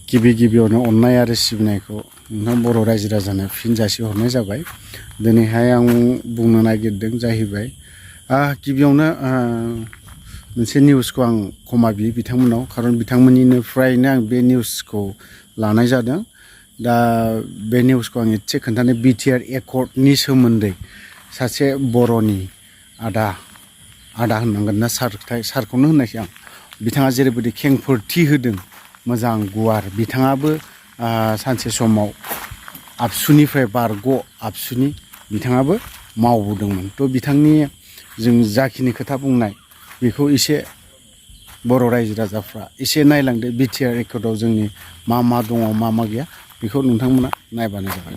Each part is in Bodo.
गिबि गिबियावनो अननाय आरो सिबिनायखौ नोंथां बर' रायजो राजानो फिन जासिहरनाय जाबाय। दिनैहाय आं बुंनो नागिरदों जाहैबाय गिबियावनो मोनसे निउसखौ आं खमा बियो बिथांमोनाव, खारन बिथांमोननिफ्रायनो आं बे निउसखौ लानाय जादों। दा बे निउसखौ आं एसे खोन्थानो बिटिआर एकर्डनि सोमोन्दै सासे बर'नि आदा होननांगोन ना सारखौनो होननायसै आं, बिथाङा जेरैबायदि खेंफोरथि होदों मोजां गुवार, बिथाङाबो सानसे समाव आबसुनिफ्राय आबसुनि बिथाङाबो मावबोदोंमोन। थ' बिथांनि जों जाखिनि खोथा बुंनाय बेखौ एसे बर' रायजो राजाफ्रा एसे नायलांदो। बिटिआर एकर्डआव जोंनि मा दङ मा गैया बेखौ नोंथांमोना नायबानो जाबाय।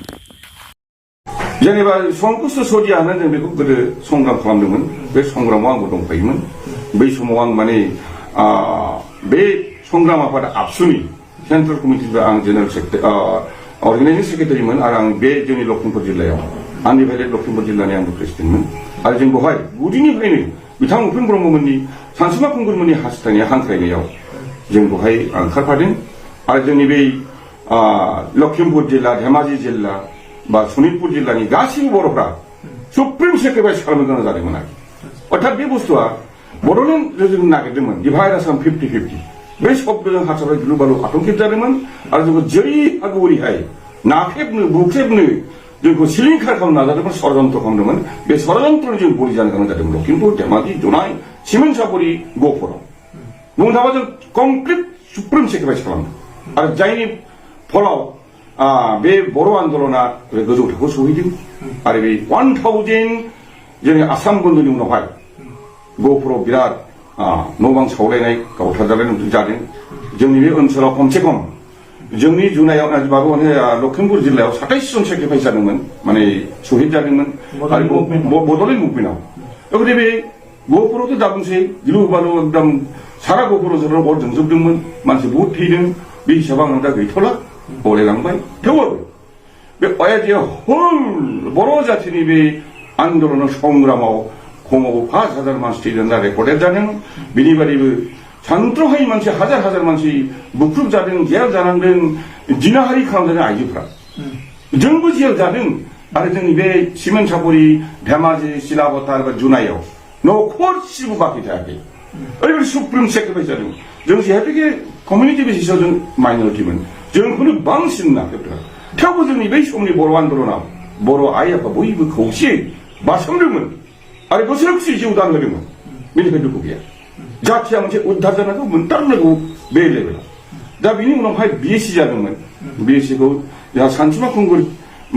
जेनेबा संकुच सदियानो जों बेखौ गोदो संग्राम खालामदोंमोन। बे संग्रामाव आंबो दंफायोमोन। बै समाव आं माने बे संग्राम आफाद आबसुनि सेन्ट्रेल कमिटिनिफ्राय आं जेनेरेल सेक्रेटारि अर्गेनाइजिं सेक्रेटारिमोन आरो आं बे जोंनि लखिमपुर जिल्लायाव आनडिभाइडेड लखिमपुर जिल्लानि आंबो प्रेसिडेन्टमोन। आरो जों बेवहाय गुदिनिफ्रायनो बिथां उपेन ब्रह्ममोननि सानसुमा खुंगुरमोननि हास्थायनायाव जों बेवहाय ओंखारफादों। आरो जोंनि बै लखिमपुर जिल्ला, धेमाजि जिल्ला बा सनितपुर जिल्लानि गासैबो बर'फ्रा सुप्रिम सेक्रिफाइस खालामनो गोनां जादोंमोन आरो। अर्थात बे बुस्थुआ बड'लेण्ड जों नागिरदोंमोन डिभाइड आसाम 50-50। बे शब्दजों हारसाफ्रा गिलु बालु आतंकित जादोंमोन आरो जोंखौ जेरै हागौ ओरैहाय नाख्रेबनो बुख्रेबनो जोंखौ सिलिंखार खालामनो नाजादोंमोन, षड़यन्त्र खालामदोंमोन। बे षड़यन्त्रनि जों बलि जानो गोनां जादोंमोन लखिमपुर, धेमाजि, जनाय, सिमेन्सापुरि, गहपुराव। बुंनो थाङोबा जों कमप्लिट सुप्रिम सेक्रिफाइस खालामदों आरो जायनि फलाव बे बर' आन्दलना गोजौ थाखोआव सहैदों। आरो बे 1000 जोंनि आसाम बन्दनि उनावहाय गहपुराव बिराद न' बां सावलायनाय गावथारजालायनाय जादों। जोंनि बे ओनसोलाव खमसे खम जोंनि जुनायाव लखिमपुर जिल्लायाव 27 जन सेक्रिफाइस जादोंमोन, माने शहीद जादोंमन आरो बड'लेण्ड मुभमेन्टआव। ओमफ्राय बे गहपुरावथ' दा बुंसै गिलु बालु एकदम सारा गहपुराव अर जोंजोबदोंमोन, मानसि बहुद थैदों। बे हिसाबै आं दा गैथ'ला, बलायलांबाय। थेवबाबो बे जे होल बर' जाथिनि बे आन्दलन संग्रामाव खमावबो 5000 मानसि थैदों दा रेकर्डेड जादों। बिनि बादैबो सानथ्र'हायि मानसि, हाजार मानसि बुख्रुब जादों, जेल जानांदों, जिनाहारि खालामजादों आइजोफ्रा। जोंबो जेल जादों। आरो जोंनि बे सिमेन्सापुरि, धेमाजि, सिलाबथार बा जुनायाव न'खरसेबो बाखि थायाखै। ओरैबायदि सुप्रिम सेक्रिफाइस जादों। जों जिहेतुके कमिउनिटि बेसिसाव जों माइनरिटिमोन, जोंखौनो बांसिन नाख्रेबदों। थेवबो जोंनि बै समनि बर' आन्दलनाव बर' आइ आफा बयबो खौसेयै बारसोमदोंमोन आरो बोसोरसे जिउ दान होदोंमोन। बेनिफ्राय दुखु गैया। जाथिया मोनसे उद्धार जानायखौ मोनथारनांगौ बे लेभेलाव। दा बिनि उनावहाय बिएससि जादोंमोन। बिएससिखौ जोंहा सानसुमा खुंगुर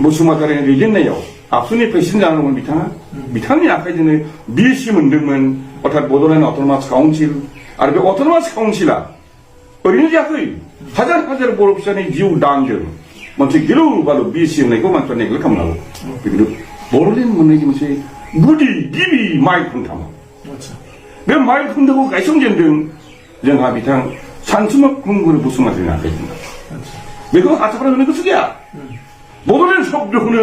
बसुमतारिनि दैदेननायाव आबसुनि प्रेसिडेन्ट जानांगौमोन बिथाङा। बिथांनि आखाइजोंनो बिएससि मोनदोंमोन, अर्थात बड'लेण्ड अट'नमास काउन्सिल। आरो बे अट'नमास काउन्सिला ओरैनो जायाखै, हाजार बर' फिसानि जिउ दानजों मोनसे गिलु बालु बिएससि होननायखौ मानसिफ्रा नेग्लेक्ट खालामनांगौ। खिन्थु बड'लेण्ड मोननायनि मोनसे गिबि माइल खुन्थामोन। बे माइल खुन्थाखौ गायसनजेनदों जोंहा बिथां सानसुमा खुंगुर बसुमतारिनि आखाइजों। बेखौ हारसाफ्रा होनो गोसो गैया। बड'लेण्ड शब्दखौनो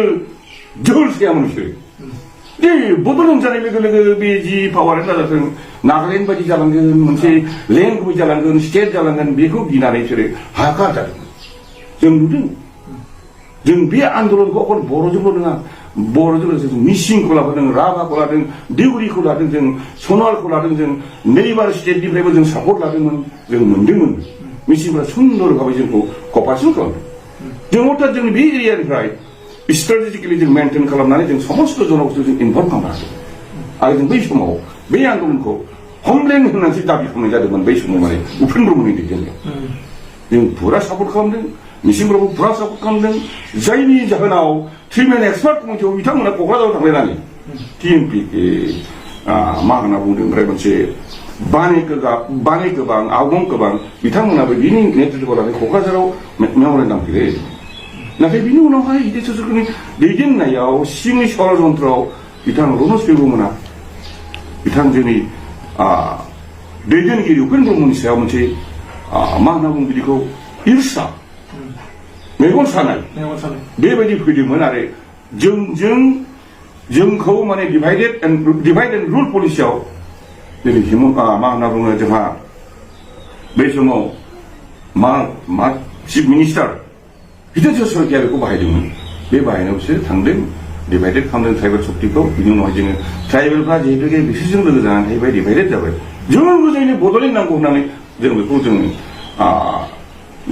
जोलसैयामोन बिसोरो। दे बड'लेण्ड जानाय लोगो लोगो बे जि पावारानो जाथों, नागालेण्ड बायदि जालांगोन, मोनसे लेंगुवेज जालांगोन, स्टेट जालांगोन, बेखौ गिनानै बिसोरो हाहाकार जादोंमोन। जों नुदों। जों बे आन्दलनखौ अकल बर'जोंल' नङा, बर'जों लोगोसे जों मिसिंखौ लाबोदों, राभाखौ लादों, देउरिखौ लादों, जों सनवालखौ लादों, जों नेइबार स्टेटनिफ्रायबो जों सापर्ट लादोंमोन, जों मोनदोंमोन। मिसिंफोरा सुन्दर भाबै जोंखौ कपारेसन खालामदों। जों अर्थात जोंनि बे एरियानिफ्राय स्ट्रेटेजिकेलि जों मेनटेन खालामनानै जों समस्त जनगोष्ठीखौ जों इनभल्भ खालामनो हादों। आरो जों बै समाव बे आन्दलनखौ हमलेण्ड होननानैसो दाबि खालामनाय जादोंमोन। बै समाव माने उपेन ब्रह्मनि दैदेननायाव जों फुरा सापर्ट खालामदों, मिसिंफोराबो फुरा सापर्ट खालामदों। जायनि जाहोनाव 3 मेन एक्सपार्ट कमिटियाव बिथांमोना क'क्राझाराव थांलायनानै टिएमपि मा होनना बुंदों, ओमफ्राय मोनसे बाने गोबां आवगं गोबां बिथांमोनाबो बिनि नेतृत्वखौ लानानै क'क्राझाराव मेम'रेन्डाम फैयो। नाथाय बिनि उनावहाय हितेश सरकारनि दैदेननायाव सिंनि षड़यन्त्रआव बिथां रनज पेगुमोना बिथां जोंनि दैदेनगिरि उपेन ब्रह्मनि सायाव मोनसे मा होनना बुङो बिदिखौ ईर्षा, मेगन सानाय बेबायदि फैदोंमोन। आरो जोंखौ माने डिभाइड एन्ड रुल पलिसियाव दिनै मा होनना बुङो, जोंहा बै समाव मा चिफ मिनिस्टार बिदिनो सरकाया बेखौ बाहायदोंमोन बे बाहायनायावसो थांदों डिभाइडेड खालामदों ट्राइबेल शक्तिखौ बिनि उनावहाय जोङो ट्राइबेलफ्रा जिहेतु बिसोरजों लोगो जानानै थाहैबाय डिभाइडेड जाबाय जोंबो जोंनि बड'लेण्ड नांगौ होननानै जों बेखौ जों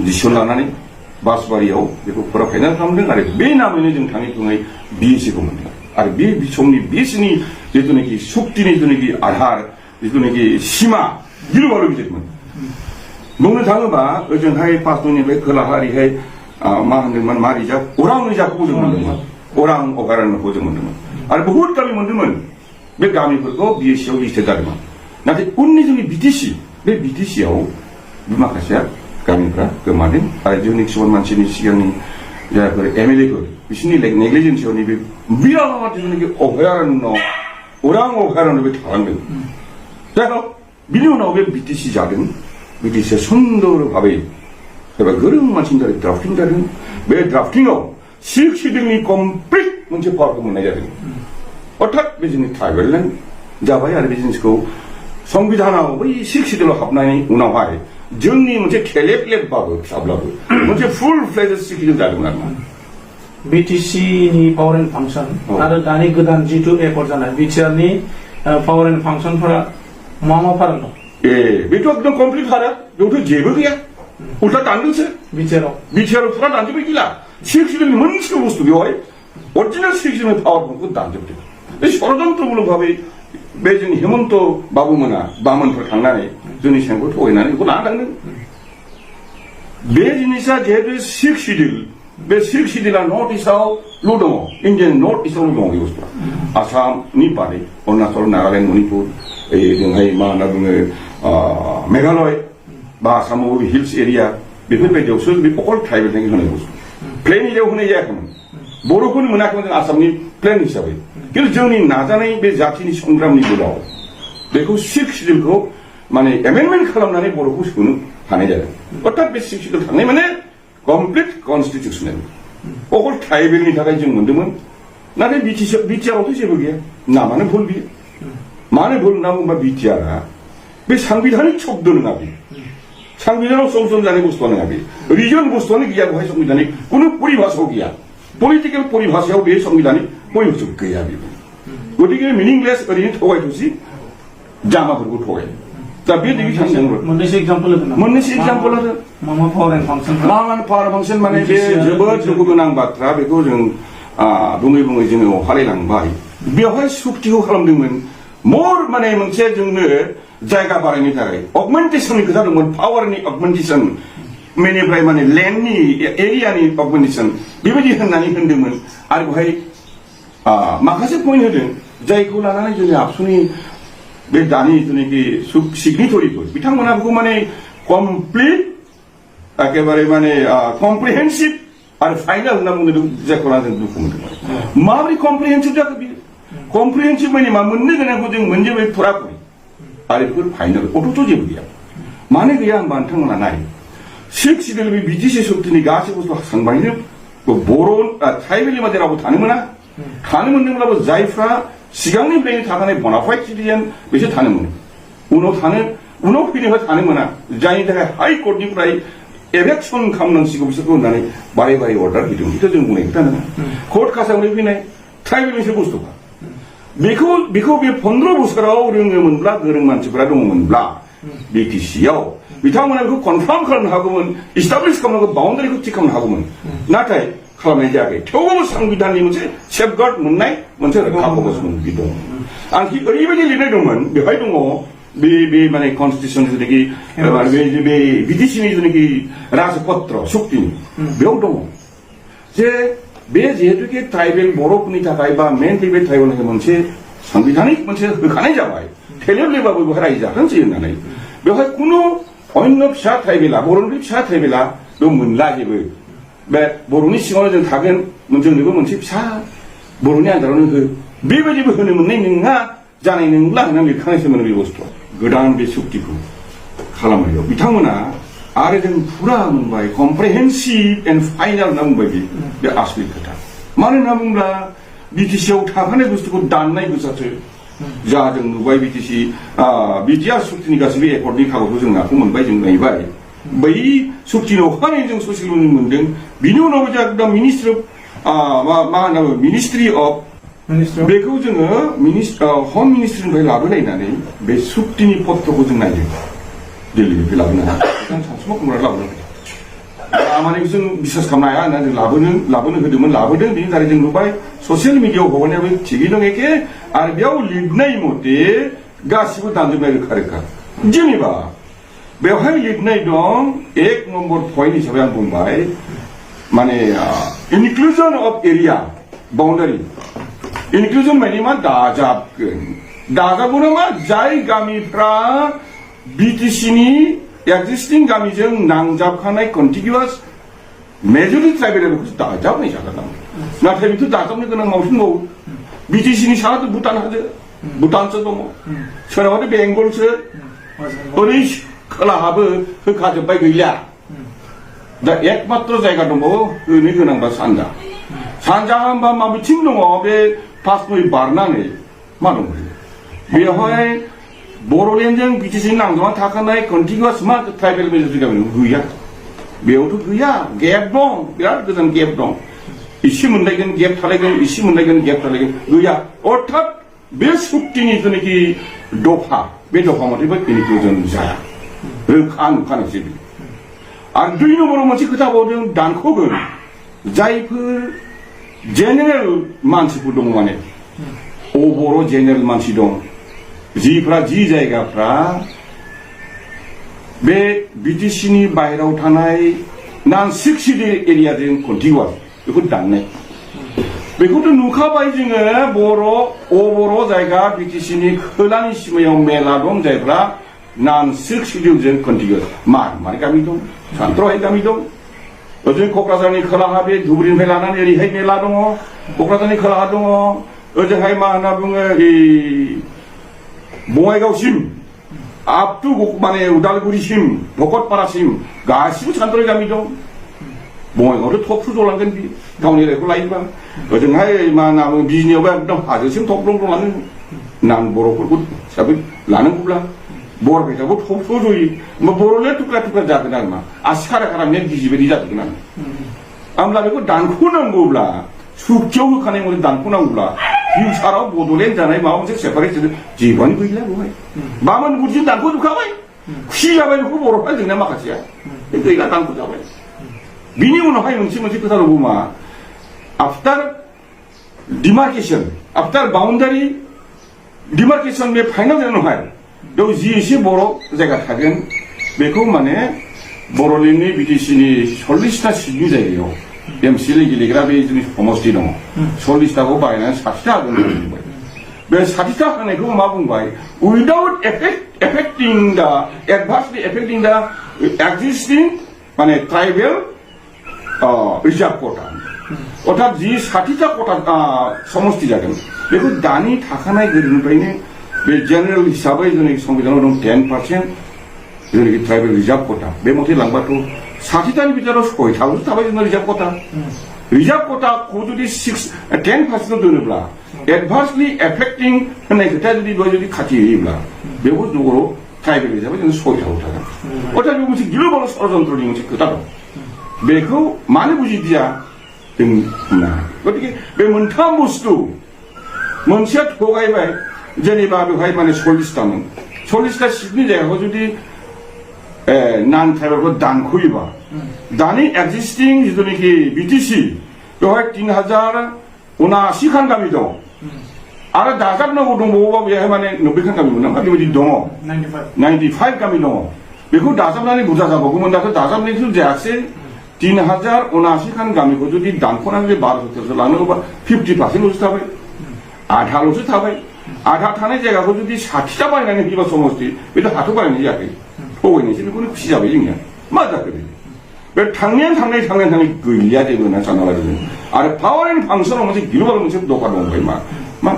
डिसिसन लानानै बासबारियाव बेखौ फुरा फाइनाल खालामदों आरो बे नामैनो जों थाङै थुङै बिएससिखौ मोनदों आरो बे समनि बिएससिनि जिथुनाखि शक्तिनि जिथुनाखि आधार जिथुनाखि सिमा गिलुबालु गिदिरमोन बुंनो थाङोबा ओजोंहाय 5 नंनिफ्राय खोलाहा ओरैहाय मा होनदोंमोन मा रिजार्भ अरां रिजार्भखौ जों मोनदोंमोन अरां अभयारण्यखौ जों मोनदोंमोन आरो बहुद गामि मोनदोंमोन बे गामिफोरखौ बिएससियाव लिस्टेड जादोंमोन नाथाय उननि जोंनि बिटिसि बे बिटिसियाव माखासेया गामिफ्रा गोमादों आरो जोंनि किसुमान मानसिनि सिगांनि जायफोर एमएलएफोर बिसोरनि नेग्लिजेन्सआव नैबे बिराद जिथुनाखि अभयारण्य अरां अभयारण्य बे थालांदों जाय हक बिनि उनाव बे बिटिसि जादों बिटिसिया सुन्दर भाबै सोरबा गोरों मानसिनि दारै ड्राफ्टिं जादों बे ड्राफ्टिंआव 6 शिड्युलनि कमप्लिट मोनसे पावारखौ मोननाय जादों अर्थात बे जोंनि ट्राइबेल लेण्ड जाबाय आरो बे जिनिसखौ संबिधानाव बै 6 शिड्युलाव हाबनायनि उनावहाय जोंनि मोनसे थेलेबलेबबाबो फिसाब्लाबो मोनसे फुल फ्लेज 6 शिड्युल जादोंमोन आरोना बिटिसिनि पावार एन्ड फांसन आरो दानि गोदान जिथु एकर्ड जानाय बिटिआरनि पावार एन्ड फांसनफोरा मा फाराग दं बेथ' एकदम कमप्लिट फाराग बेयावथ' जेबो गैया उल्टा दानदोंसो बिटिआराव फुरा दानजोब्बाय गैला 6 शिड्युलनि मोनसेबो बुस्थु बेवहाय अरिजिनेल 6 शिड्युलनि पावारफोरखौ दानजोबदों बे षड़यन्त्रमूलक भाबै बे जोंनि हेमन्त बाबुमोना बामोनफोर थांनानै जोंनि सेंखौ थगायनानै बेखौ लाना थांदों बे जिनिसा जिहेतु 6 शिड्युल बे 6 शिड्युला नर्थ इस्टआवल' दङ इन्डियान नर्थ इस्टआवल' दङ बे बुस्थुआ आसामनि बादै अरुणाचल नागालेण्ड मणिपुर जोंहाय मा होनना बुङो मेघालय बा आसामाव हिल्स एरिया बेफोरबायदियावसो बे अकल ट्राइबेल थांखि होनाय बुस्थु प्लेन एरियायाव होनाय जायाखैमोन बर'खौनो मोनाखैमोन जों आसामनि प्लेन हिसाबै खिन्थु जोंनि नाजानाय बे जातिनि संग्रामनि गोलाव बेखौ 6 शिड्युलखौ माने एमेन्डमेन्ट खालामनानै बर'खौ सोनो हानाय जादों अर्थात बे 6 शिड्युल थांनाय माने कमप्लिट कनस्टिटिउसनेल अकल ट्राइबेलनि थाखाय जों मोनदोंमोन नाथाय बिटिआरावथ' जेबो गैया नामानो भुल बियो मानो भुल होनना बुङोबा बिटिआरआ बे सांबिधानिक शब्द नङा बेयो सांबिधानाव संशोधन जानाय बुस्थुआ नङा बे रिजन बुस्थुआनो गैया बेवहाय संबिधानिक कुनु परिभाषायाव गैया पलिटिकेल परिभाषायाव बे संबिधानिक परिभाषा गैया बेबो गतिके मिनिंलेस ओरैनो थगायथ'सि जामाफोरखौ थगाय दा बे दिगि थांदों मोननैसो एग्जाम्पल आरो मा power and function power function माने बे जोबोद दुखु गोनां बाथ्रा बेखौ जों बुङै बुङै जोङो हालायलांबाय बेवहाय सुक्तिखौ खालामदोंमोन मर माने मोनसे जोंनो जायगा बारायनो थाखाय अगमेन्टेसननि खोथा दंमोन पावारनि अगमेन्टेसन मेनिफ्राय माने लेन्डनि एरियानि अगमेन्टेसन बेबायदि होननानै होनदोंमोन आरो बेवहाय माखासे पइन्ट होदों जायखौ लानानै जोंनि आबसुनि बे दानि जिथुनाखि सिगनेटरिफोर बिथांमोना बेखौ माने कमप्लिट एकेबारे माने कमप्रिहेन्सिभ आरो फाइनाल होनना बुंदों जायखौ लानानै जों दुखु मोनदों माबोरै कमप्रिहेन्सिभ जाखो बियो कमप्रिहेन्सिभ माने मा मोननो गोनांखौ जों मोनजोबबाय फुराफुरि आरो बेफोर फाइनाल अथ'थ' जेबो गैया मानो गैया होनबा नोंथांमोना नाय 6 शिड्युल बे बिटिसि शक्तिनि गासै बुस्थु सांबायनो बर' ट्राइबेलनि मादे रावबो थानो मोना थानो मोनदोंब्लाबो जायफ्रा सिगांनिफ्रायनो थाखानाय बनाफाइड सिटिजेन बिसोर थानो मोनो उनाव फैनायफ्रा थानो मोना जायनि थाखाय हाइ कर्टनिफ्राय एभेक्सन खालामनांसिगौ बिसोरखौ होननानै बारे बारे अर्डार होदों बेथ' जों बुंनाय खोथा नङा कर्ट कासावनिफ्राय फैनाय ट्राइबेलनिसो बुस्थुखा बेखौ बे 15 बोसोराव रोङोमोनब्ला गोरों मानसिफोरा दङमोनब्ला बिटिसियाव बिथांमोना बेखौ कनफार्म खालामनो हागौमोन इस्टाब्लिश खालामनांगौ बाउन्डारिखौ थि खालामनो हागौमोन नाथाय खालामनाय जायाखै थेवबाबो संबिधाननि मोनसे सेफगार्ड मोननाय मोनसे खाबुमोन बे दं आंखि ओरैबायदि लिरनाय दंमोन बेवहाय दङ बे माने कनस्टिटिउसन जिथुनाखि बे बिटिसिनि जिथुनाखि राजपत्र शक्तिनि बेयाव दङ जे बे जिहेतुके ट्राइबेल बर'फोरनि थाखाय बा मेनलि बे ट्राइबेलनि थाखाय मोनसे संबिधानिक मोनसे होखानाय जाबाय थेलेबलेबाबो बेवहाय रायजो जाथोंसै होननानै बेवहाय कुनु अन्य फिसा ट्राइबेला बर'नि फिसा ट्राइबेला बेयाव मोनला जेबो बे बर'नि सिङावनो जों थागोन जोंनोबो मोनसे फिसा बर'नि आन्दारावनो हो बेबायदिबो होनो मोननाय नङा जानाय नंला होननानै लिरखानायसो मोनो बे बुस्थुआ गोदान बे सुक्तिखौ खालामनायाव बिथांमोना आरो जों फुरा मोनबाय कमप्रिहेन्सिभ एन्ड फाइनाल होनना बुंबाय बे आसलित खोथा मानो होनना बुङोब्ला बिटिसिआव थाखानाय बुस्थुखौ दाननाय गोजासो जा जों नुबाय बिटिआर सुक्तिनि गासैबो एकर्डनि कागजखौ जों नाखौ मोनबाय जों नायबाय बै सुक्तिनि अखानायै जों ससियेल मोनदों बिनि उनाव जों मिनिस्ट्रि अफ बेखौ जोङो हम मिनिस्ट्रिनिफ्राय लाबोलायनानै बे सुक्तिनि पत्रखौ जों नायदों दिल्लीनिफ्राय लाबोनो हाया सानसुमा कुमारा लाबोनो माने जों बिसास खालामनो हाया होनना जों लाबोनो होदोंमोन लाबोदों बिनि दारै जों नुबाय ससियेल मिडियाआव हगारनायाबो थिगै दं एखे आरो बेयाव लिरनाय मथे गासिबो दानजोबनाय रोखा रोखा जेनेबा बेवहाय लिरनाय दं 1 नम्बर पइन्ट हिसाबै आं बुंबाय माने inclusion of area boundary inclusion माने मा दाजाबगोन मा जाय गामिफ्रा बिटिसिनि एक्जिस्टिं गामिजों नांजाबखानाय कन्टिगिउवास मेजरिटि ट्राइबेल बेखौ दाजाबनाय जागोन नाथाय बेथ' दाजाबनो गोनां मावथि दंबावो बिटिसिनि साहा भुटान हाजो भुटानसो दङ सोनाबाथ' बेंगलसो ओरै खोलाहाबो होखाजोब्बाय गैला दा एकमात्र जायगा दंबावो होनो गोनांबा सानजा होनबा माबेथिं दङ बे 5 माइल बारनानै मा दं बेवहाय बर'लेण्डजों बिटिसि नांजाबना थाखानाय कन्टिगिउवास मा ट्राइबेल मेजरिटि गामि गैया बेयावथ' गैया गेप दं बिराद गोजान गेप दं इसे मोनलायगोन गेप थालायगोन इसे मोनलायगोन गेप थालायगोन गैया अर्थात बे सुक्तिनि जेनाखि दफा बे दफा मथेबो इनक्लुजन जाया रोखा नुखानायसै आरो 2 नम्बराव मोनसे खोथा बावदों दानख'गोन जायफोर जेनेरेल मानसिफोर दं माने बर' जेनेरेल मानसि दं जिफ्रा जि जायगाफ्रा बे बिटिसिनि बाहेरायाव थानाय नन सक्सिडि एरियाजों कन्टिगिउवास बेखौ दाननाय बेखौथ' नुखाबाय जोङो बर' जायगा बिटिसिनि खोलानि सिमायाव मेला दं जायफ्रा नन सक्सिडिजों कन्टिगिउवास माने गामि दं सानथ्रहाय गामि दं ओजों क'क्राझारनि खोलाहा बे धुबुरीनिफ्राय लानानै ओरैहाय मेला दङ क'क्राझारनि खोलाहा दङ ओजोंहाय मा होनना बुङो बङाइगावसिम आप टु माने उदालगुरिसिम भकतपारासिम गासिबो सानथ्रहाय गामि दं बङाइगावथ' थबसो जलांगोन बे गावनि एरियाखौ लायोबा ओजोंहाय मा होनना बुङो बिजनियावबो एकदम हाजोसिम थब्लं लाङो नाम बर'फोरखौ हिसाबै लानांगौब्ला बरपेटाखौ थबस' जयो बर'ले थुख्रा थुख्रा जागोन आरो मा आसि खारा खारा नेट गिजि बायदि जाजोबगोन आरो होमब्ला बेखौ दानख'नांगौब्ला सुक्तियाव होखानाय मथे दानख'नांगौब्ला फिउचाराव बड'लेण्ड जानाय माबा मोनसे सेपारेट जेबोआनो गैला बेवहाय बामोन बुदिजों दानख'जोबखाबाय खुसि जाबाय बेखौ बर'फ्रा जोंना माखासेया गैला दानख'जाबाय बिनि उनावहाय मोनसे खोथा दङ मा after demarcation after boundary demarcation बे फाइनाल जानायावहाय बेयाव जि एसे बर' जायगा थागोन बेखौ माने बर'लेण्डनि बिटिसिनि 40टा सिटनि जायगायाव एमसिएलए गेलेग्रा बे जोंनि समस्ति दङ 40टाखौ बाहायनानै 60टा होगोन बुंबाय बे 60टा होनायखौ मा बुंबाय उइदाउट एडभार्सलि एफेक्टिं दा एक्जिस्टिं माने ट्राइबेल रिजार्भ कोटा अर्थात जि 60टा कोटा समस्ति जागोन बेखौ दानि थाखानाय गोदोनिफ्रायनो बे जेनेरेल हिसाबै जोंनि संबिधानाव दं 10% जोंनि ट्राइबेल रिजार्भ कोटा बे मथे लांबाथ' 60टानि बिथोराव 6टाल'सो थाबाय जोंना रिजार्भ कोटाखौ जुदि 10% दोनोब्ला एडभार्सलि एफेक्टिं होननाय खोथाया जुदि खाथि होयोब्ला बेखौ बर' ट्राइबेल हिसाबै जों 6टाल' थागोन अर्थात बे मोनसे गिलुबालु षड़यन्त्रनि मोनसे खोथा दं बेखौ मानो बुजिदिया जों बुंनो हायो गतिके बे मोनथाम बुस्थु मोनसेया थगायबाय जेनेबा बेवहाय माने 40टा सिटनि जायगाखौ जुदि नान ट्राइबेलखौ दानख'योबा दानि एक्जिस्टिं जिथुनाखि बिटिसि बेवहाय 3079 खान गामि दं आरो दाजाबनांगौ दंबावोबा बेहाय माने 90 खान गामि मोन बेबायदि दङ 95 गामि दङ बेखौ दाजाबनानै बुरजा जाबावगौमोन दाथ' दाजाबनायथ' जायासै 3079 खान गामिखौ जुदि दानख'नानै 12 लानांगौबा 50%ल'सो थाबाय आधाल'सो थाबाय आधा थानाय जायगाखौ जुदि 60टा बायनानै होयोबा समस्ति बेथ' हाथ' बायनाय जायाखै थगायनायसो बेखौनो खुसि जाबाय जोंनिया मा जाखो बे थांनायानो थांनाय गैलिया जेबो होनना सानना लादों जों आरो पावार एन्ड फांसनाव मोनसे गिलुबालु मोनसे दफा दंबाय मा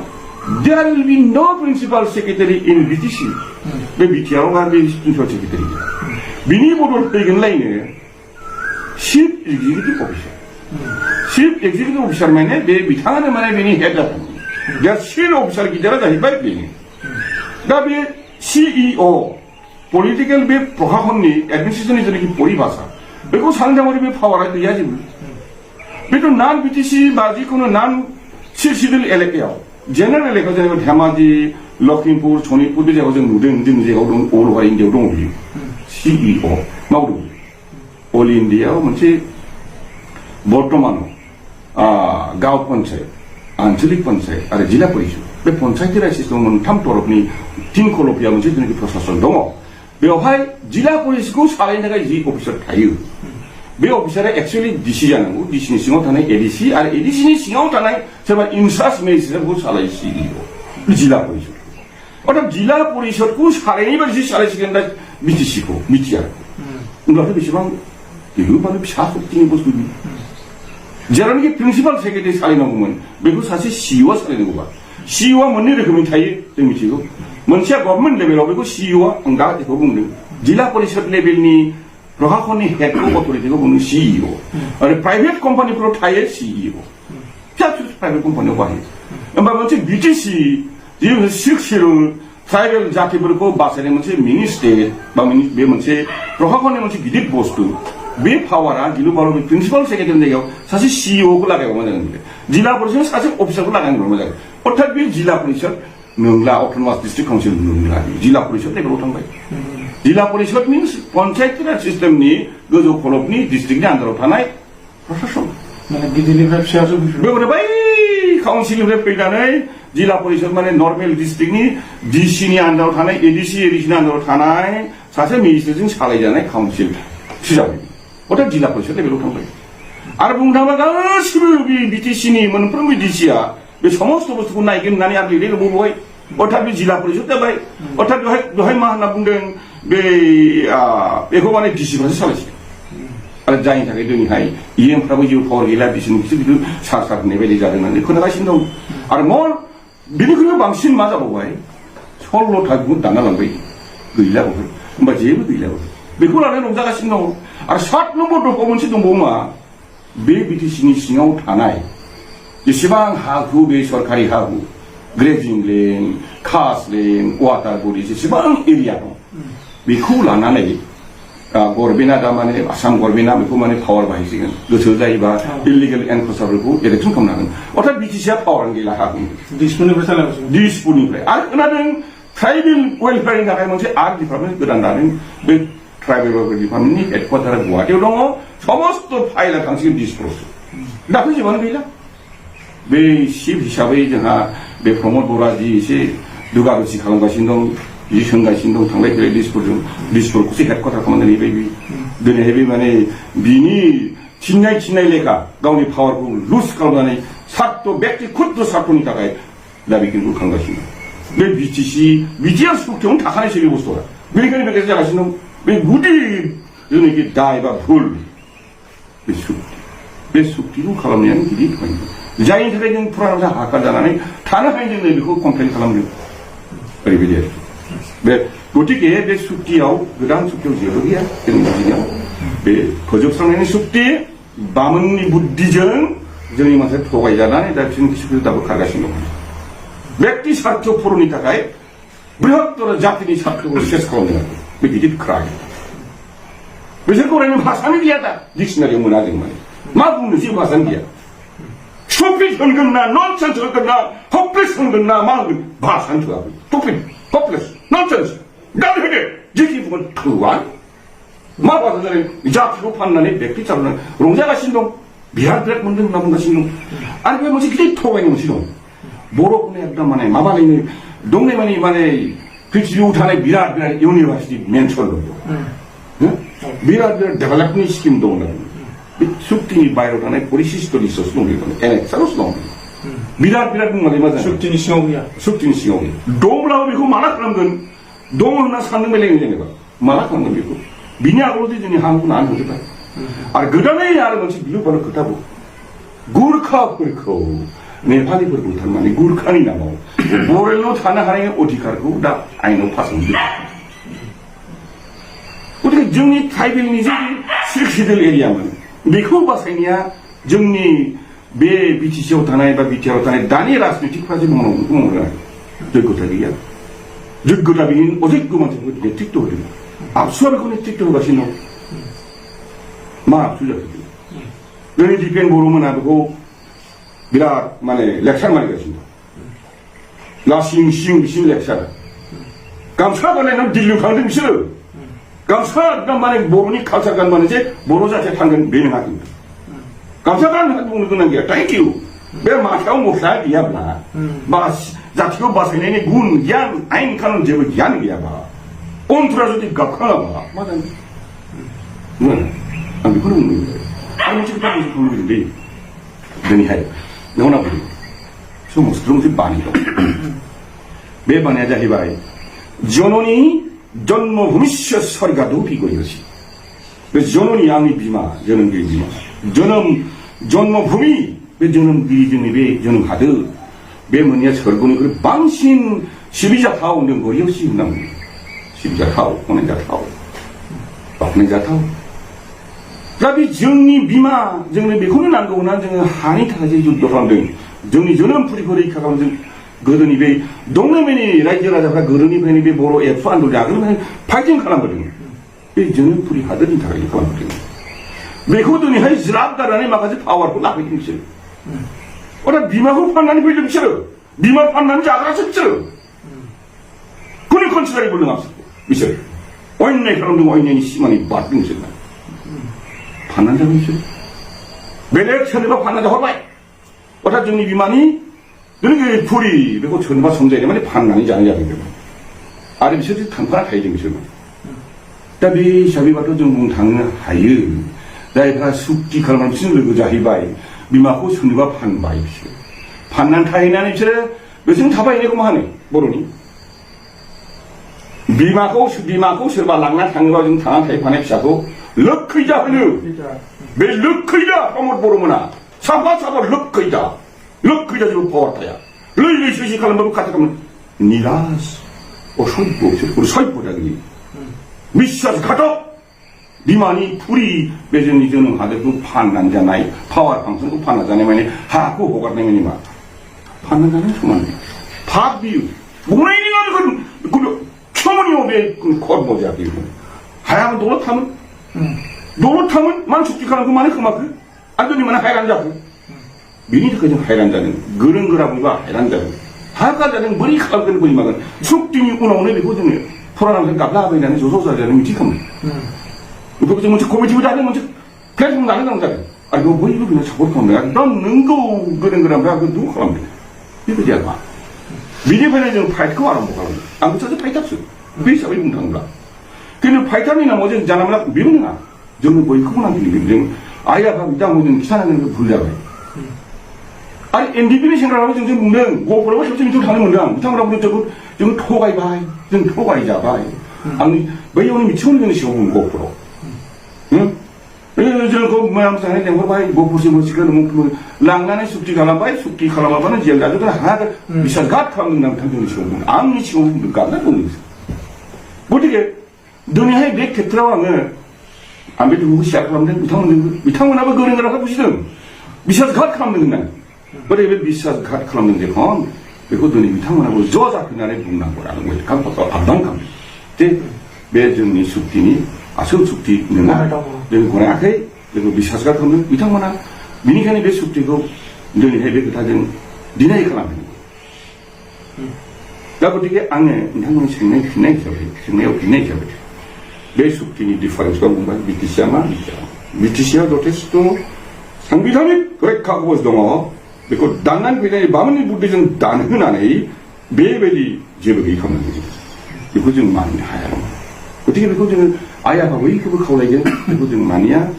देयर विल बि नो प्रिन्सिपाल सेक्रेटारि इन बिटिसि बे बिटिआरआव आरो बे प्रिन्सिपाल सेक्रेटारि बिनि बदल फैगोनलायनो चिफ एक्जिकिउटिभ अफिसार माने बे बिथाङानो माने बेनि हेड जागोन दा चिफ अफिसार गिदिरा जाहैबाय बेनो दा बे सिइअ पलिटिकेल बे प्रशासननि एडमिनिस्ट्रेशननि जेनाखि परिभाषा बेखौ सानजामारि बे पावारा गैया जेबो बेथ' नान बिटिसि बा जिखुनु नान सिडुल एलेकायाव जेनेरेल एलेकायाव जेनेबा धेमाजि लखिमपुर सनितपुर बे जायगायाव जों नुदों जोंनि जायगायाव दं अल अभार इन्डियायाव दङ बियो सिइअ मावदों अल इन्डियायाव मोनसे बर्तमानाव गांव पन्चायत आन्चलिक पन्चायत आरो जिल्ला परिषद बे पन्चायती राज सिस्टेमाव मोनथाम तरफनि तीन खलफिया मोनसे जेनाखि प्रशासन दङ बेवहाय जिल्ला परिषदखौ सालायनो थाखाय जि अफिसार थायो बे अफिसारा एक्चुअली डिसि जानांगौ डिसिनि सिङाव थानाय एडिसि आरो एडिसिनि सिङाव थानाय सोरबा इनचार्ज मेजिस्ट्रेटखौ सालायो सिइअ जिल्ला परिषद अर्थात जिल्ला परिषदखौ सालायनाय बायदि सालायसिगोन दा बिटिसिखौ बिटिआर होमब्लाथ' बेसेबां गिलुबालु फिसा शक्तिनि बुस्थु जेरावनाखि प्रिन्सिपाल सेक्रेटारि सालायनांगौमोन बेखौ सासे सिइअआ सालायनांगौबा सिइअआ मोननै रोखोमनि थायो जों मिथिगौ मोनसेया गभर्नमेन्ट लेभेलाव बेखौ सिइअआ आं दा जेखौ बुंदों जिल्ला परिषद लेभेलनि प्रशासननि हेडखौ अथरिटिखौ बुङो सिइअ आरो प्राइभेट कम्पानिफोराव थायो सिइअ फिसा फिसा प्राइभेट कम्पानियाव बाहायो होमबा मोनसे बिटिसि जि 6 शिड्युल ट्राइबेल जातिफोरखौ बासायनाय मोनसे मिनि स्टेट बा बे मोनसे प्रशासननि मोनसे गिदिर बुस्थु बे पावारा गिलु बालु प्रिन्सिपाल सेक्रेटारिनि जायगायाव सासे सिइअखौ लागायबा मोजां जागोन जिल्ला परिषद सासे अफिसारखौ लागायनो मोजां अर्थात बे जिल्ला परिषद नंला अट'नमास डिस्ट्रिक्ट काउन्सिल नंला जिल्ला परिषद लेभेलाव थांबाय जिल्ला परिषद मिन्स पन्चायती राज सिस्टेमनि गोजौ खलबनि डिस्ट्रिक्टनि आन्दाराव थानाय प्रशासन माने गिदिरनिफ्राय फिसासो बेबायदि बै काउन्सिलनिफ्राय फैनानै जिल्ला परिषद माने नर्मेल डिस्ट्रिक्टनि डिसिनि आन्दाराव थानाय एडिसिनि आन्दाराव थानाय सासे मेजिस्ट्रेटजों सालायजानाय काउन्सिल जाबाय अर्थात जिल्ला परिषद लेभेलाव थांबाय आरो बुंनो थाङोब्ला गासिबो बे बिटिसिनि मोनफ्रोमबो डिसिआ बे समस्त बुस्थुखौ नायगोन होननानै आं लिरनाय अर्थात बे जिल्ला परिषद जाबाय अर्थात बेवहाय मा होनना बुंदों बे बेखौ माने डिसिफ्रासो सालायसिगोन आरो जायनि थाखाय दिनैहाय इएमफ्राबो जेबो पावार गैला बिसोरनिखौसो बिदि सार होननाय बायदि जादों होननानै खोनागासिनो दं आरो बिनिख्रुइबो बांसिन मा जाबावबाय 16था गुन दाना लांबाय गैला बेफोर होमबा जेबो गैला बेखौ लानानै रंजागासिनो दं आरो 7 नम्बर दफायाव मोनसे दंबावो मा बे बिटिसिनि सिङाव थानाय जेसेबां हाहु बे सरकारि हाहु ग्रेजिं लेन्ड कास्ट लेन्ड वाटार बडि जेसेबां एरिया दं बेखौ लानानै गभर्नमेन्टआ दा माने आसाम गभर्नमेन्टआ बेखौ माने पावार बाहायसिगोन गोसो जायोबा इलिगेल एनक्रोचारफोरखौ इलेक्सन खालामनो हागोन अर्थात बिटिसिआ पावार गैला हागोन दिसपुरनिफ्राय आरो खोनादों ट्राइबेल वेलफेयारनि थाखाय मोनसे आर्ट डिपार्टमेन्ट गोदान दादों बे ट्राइबेल वेलफेयार डिपार्टमेन्टनि हेडक्वार्टारा गुवाहाटियाव दङ समस्त फाइला थांसिगोन दिसपुरावसो दाथ' जेबोआनो गैला बे चिफ हिसाबै जोंहा बे प्रमद बर'आ जि एसे दुगादुसि खालामगासिनो दं जि सोंगासिनो दं थांलाय फैलाय दिसपुरखौसो हेडक्वार्टार खालामनानै दिनैहाय बे माने बिनि थिननाय लेखा गावनि पावारखौ लुज खालामनानै सार्थ व्यक्ति खुद्र सार्थनि थाखाय दा बेखौ खालामगासिनो बे बिटिआर सुक्तियावनो थाखानायसो बे बुस्थुआ बेनिखायनो बेबायदि जागासिनो दं बे गुदि जेनाखि दाय बा भुल बे सुक्तिखौ खालामनायानो गिदिर खामानि जायनि थाखाय जों फुराना हाकार जानानै थानो हायो जों बेखौ कमप्लेन खालामदों ओरैबायदि आरो बे गतिके बे सुक्तियाव गोदान सुक्तियाव जेबो गैया जोंनि दिनाव बे फोजोबस्रांनायनि सुक्ति बामोननि बुद्धिजों जोंनि मानसिया थगायजानानै दा बिसोरनि खिसुखौ दाबो खारगासिनो दं व्यक्ति स्वार्थ फरनि थाखाय बृहत्तर जातिनि स्वार्थखौ सेस खालामदों आरो बे गिदिर क्राइम बिसोरखौ रायनो भाषानो गैया दा डिक्सनारियाव मोना जों माने मा बुंनो जेबो भाषानो गैया स्टुपिड होनगोन ना ननसेन्स होनगोन ना हपलेस होनगोन ना मा होनगोन भाषानो थोआखै स्टुपिड हपलेस ननसेन्स गान होदो जेखि बुंगोन थोआ मा भाषा जादों जातिखौ फाननानै व्यक्ति चालायनानै रंजागासिनो दं बिराद मोनदों होनना बुंगासिनो दं आरो बे मोनसे गिदिर थगायनाय मोनसे दं बर'फोरनि एकदम माने माबालायनो दंनाय माने पृथ्वीयाव थानाय बिराद इउनिभार्सिटि मेनसन दं बिराद डेभेलपमेन्ट स्किम दं बे सुक्तिनि बाहेरायाव थानाय परिशिष्ट लिस्टआवसो दं एनेक्सारावसो दं बिराद बुंनानै मा जादों सुक्तिनि सिङाव गैया दंब्लाबो बेखौ माला खालामगोन दं होनना सानदों बेलाय जेनेबा माला खालामगोन बेखौ बिनि आगोलाव जोंनि हाखौ नानै होजोबबाय आरो गोदानै आरो मोनसे गिलु बालु खोथाबो गुरखाफोरखौ नेपालिफोरखौ थारमाने गुरखानि नामाव बरेलनाव थानो हानाय अधिकारखौ दा आइनाव फासंदों गतिके जोंनि ट्राइबेलनि जे सिडुल एरियामोन बेखौ बासायनाया जोंनि बे बिटिसिआव थानाय बा बिटिआरआव थानाय दानि राजनितिकफ्रा जे मावनो जग्यता गैया जग्यता गैयि अजग्य मानसिफोरखौ नेतृत्व होदों 압수하면 그네 찍도록 하시노. 마 압수자기. 너네 디펜 모르면 하고 미라 만에 렉션 많이 가신다. 라싱 렉션. 감사관에는 딜류 강등 싫어. 감사관 만에 모르니 감사관 만에 이제 모르 자체 당근 매명하긴다. 감사관 하는 거는 게 땡큐. 왜 마셔 못 살기야 봐. 마 자티고 바세네 군 양 아인 가는 제가 양이야 봐. 온트라서도 갑하나 봐. 맞아. 아니 그런 거예요. 아니 지금 딱 무슨 그런데 너니 해. 너나 보리. 좀 스트롱지 많이 더. 매번 하자 해봐요. 전원이 전모분이셔 소리가 높이고 이것이. 그래서 전원이 양이 비마, 전원이 비마. 전모분이 왜 전원 비전이 왜 전원 하드. 매번이야 설거니 그 방신 12자 타오 있는 거리 없이 있는 12자 타오, 혼자 타오. 혼자 타오. 그다음에 정리 비마, 정리 비코는 안 거구나. 정리 한이 타지 좀 도망등. 정리 전원 풀이 가까운 그러니 왜 동네면이 라이저가 잡아 그러니 왜 뭐로 앱수 안 돌려 그러면 파이팅 하는 거거든요. 왜 저는 풀이 하더니 다 이렇게 하는 거거든요. 왜 그러더니 하이 지랍다라니 막아서 파워하고 나가기 싫어. 어라 미마고 판단이 불리기 싫어. 미마 판단이 아가라서 싫어. 그니 컨트롤이 불능 없어. 미셔. 어인네 그런 거 어인네 심하니 맞는 싫어. 판단자가 싫어. 매일 천리가 판단자 hormat. 어라 정리 비만이 너는 풀이 그리고 전바 성자이면 판단이지 않냐는 아래 미셔지 탕파나 가야 되는 거죠. tapi sabi bato jung thang hayu dai pha sukti khalman sin lu ja hi bai bima ko sunba phan bai shi phannan thaina ni chere besin thabai ne ko ma ne boroni bima ko serba langna thangba jung thang thai phane psa ko lokkhija hlu be lokkhija pamot boromona saba lokkhija 좀 보았다야. 너희 시시하는 법 같아 가면 니라스 어서고 우리 서이보다기 미셔서 가도 니만이 불이 매전이 되는 하데도 판난잖아요. 파워 방송도 판나잖아요. 만이 하고 호가 되면이 막 판난잖아요. 정말 밥비유 뭐래니가 그 처음이 오베 그 거모자 비유 하얀 노릇하면 만 죽기가는 그만에 그만큼 안더니만 하얀 자고 미니도 그냥 하이란다는 그런 거라고 이거 하이란다는 하까자는 머리 칼거는 거니 막은 숙딩이 오늘 거든요. 포라나면 깝라베라는 조소사자는 미치컴. 그거 좀 고미티보다 하는 먼저 계속 나는 남자래. 아 이거 뭐 이거 그냥 잡고 가면 넌 능고 그런 거라면 그 누구 하면 이거 잘 봐. 미디어편에 좀 파이트가 안 먹어. 안 붙여서 파이트 없어. 왜 사회 운동을 하? 근데 파이트이나 뭐지 자나면 미루나. 저는 뭐 그거 안 들리는데 아이가 이따 뭐는 기사하는 거 불려요. 아니, NDP는 생각하고 지금 묻는, 고프로가 실제 좀 하는 건데, 무탕으로 보면 저거 토가이 바이, 좀 토가이자 바이. 아니, 왜 오늘 미치는 거는 시험은 고프로. 응? 저는 그 모양상에 된 거 바이, 뭐 보시면 지금 랑나는 숙지 가라 바이, 숙기 가라 바는 지금 나도 하나, 미션 갓 하는 남 당연히 시험은, 아무리 시험은 갓나 보는 거지. 어떻게, 너네 하에 몇 개트라와면, 안 배도 그거 시작하면 미탕은 하면 그런 거라고 보시든, 미션 갓 하면 난. 그래 왜 미사서 갓 그러는데 건 그거더니 미탕하고 저자 그날에 묵는 거라는 거지. 감독도 안방감. 때 매정이 숙디니 아성 숙디 있는 거. 여기 고래 앞에 여기 미사서 갓 하면 미탕하나 미니간에 몇 숙디고 너희 해배 그 다진 니네 이거 하는 거. 나보디게 안에 한번 생내 매 숙디니 디퍼런스가 뭔가 미티시아도 테스트 상비담이 그래 갖고 보스 동어. 그 단난 그냥 마음이 부딪힌 단은 안에 매배리 제법이 가면 되지. 이거 좀 많이 하야. 어떻게 그거 좀 아야하고 이 그거 가오래게 그거 좀 많이야.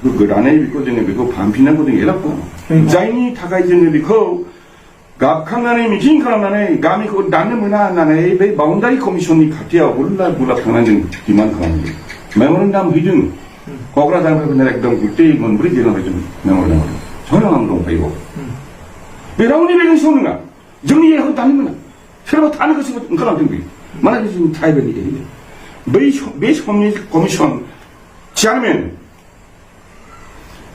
그 안에 이거 좀 이거 반피난 거든 얘라고. 자인이 다가이 전에 그 갑칸나네 미팅 카라나네 감이 그 단는 문화 나네 배 바운다리 커미션이 같이야 몰라 당난 좀 기만 가는 거. 메모런담 비준 거기라 담을 그날 एकदम 그때 뭔 우리 지나가 좀 메모런담. 전형한 거 이거. 왜라운이 배경 소는가? 정리해 그 다니면 새로 다는 것이 그런 된 거예요. 만약에 지금 타이벨이 매일 커미션 지않으면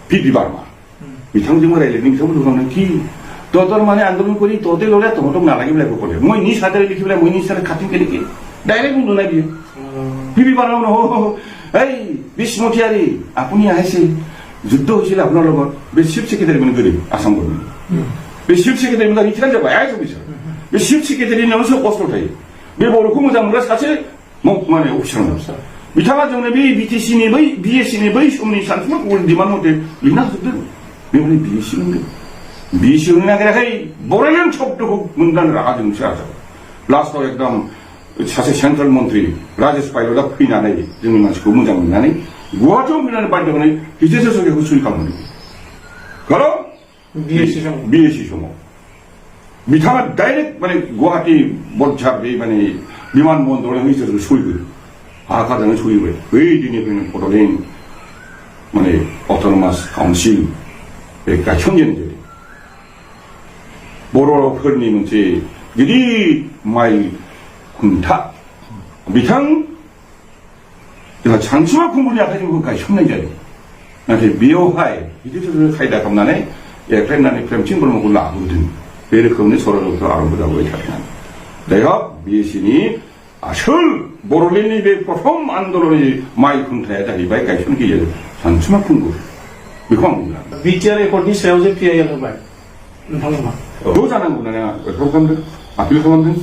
비비바마 미탕정말 해야 되는 미탕을 그러는 기 또또 만에 안 들으면 거기 또대 노래 또또 나가게 빌려 거려. 뭐 니 사들 이렇게 빌려 뭐니 사들 같은 게 이렇게 다이렉트 눈에 비 বিবিবানানো এই বিষ্মতিয়ারি আপনি আইছে যুদ্ধ হয়েছিল আপনার লগত বে চিফ সেক্রেটারি মানে গরিব আসাম গভর্নমেন্ট বে চিফ সেক্রেটারি মানে ইথান যাবাय আইছে বিচার বে চিফ সেক্रेटारि नावसो कष्ट थायो बे बर'खौ मोजां मोनग्रा सासे माने अफिसार बिथाङा जोंनो बे बिटिसि नि बै बिएससि नि बै समनि सानथुमा डिमान्ड मथे लिरना होजोबदों बेवहाय बिएससि मोनदों बिएससि होनो नागिराखै बरायलेण्ड शब्दखौ मोनदानो रागा जोंसो आरो लास्टआव एकदम सासे सेन्ट्रेल मन्त्रि राजेश पाइलटआ फैनानै जोंनि मानसिखौ मोजां मोननानै गुवाहाटियाव फैनानै बाध्य होनानै हितेश सखिखौ सुइ खालामदों खारन बिएससि समाव बिथाङा डाइरेक्ट माने गुवाहाटी बजार बे माने विमान बन्दराव हितेशखौ सुइ होयो आखाजोंनो सुइबाय बै दिननिफ्रायनो बड'लेण्ड माने अट'नमास काउन्सिल बे गायसनजेनदों बर'फोरनि मोनसे गिदिर माइ खुन्था बिथां जोंहा सानसुमा खुंगुरनि आखाइजों गायसननाय जादों नाथाय बेयावहाय बिदि खायदा खालामनानै एख्लायनानै प्रेमसिं ब्रह्मखौ लाबोदों बे रोखोमनि षড়যন্ত্র आरम्भ जाबाय थादों जाय हक बिएससिनि आसोल बर'लेण्डनि बे प्रथम आन्दोलननि माइ खुन्थाया जाहैबाय गायसनगिरि सानसुमा खुंगुर बेखौ आं बुंला बिटिआर एकर्डनि सायाव जे पिआइएल होबाय नोंथांमोनहा ज' जानांगौ होननानै आं खालामदों आपिल खालामदों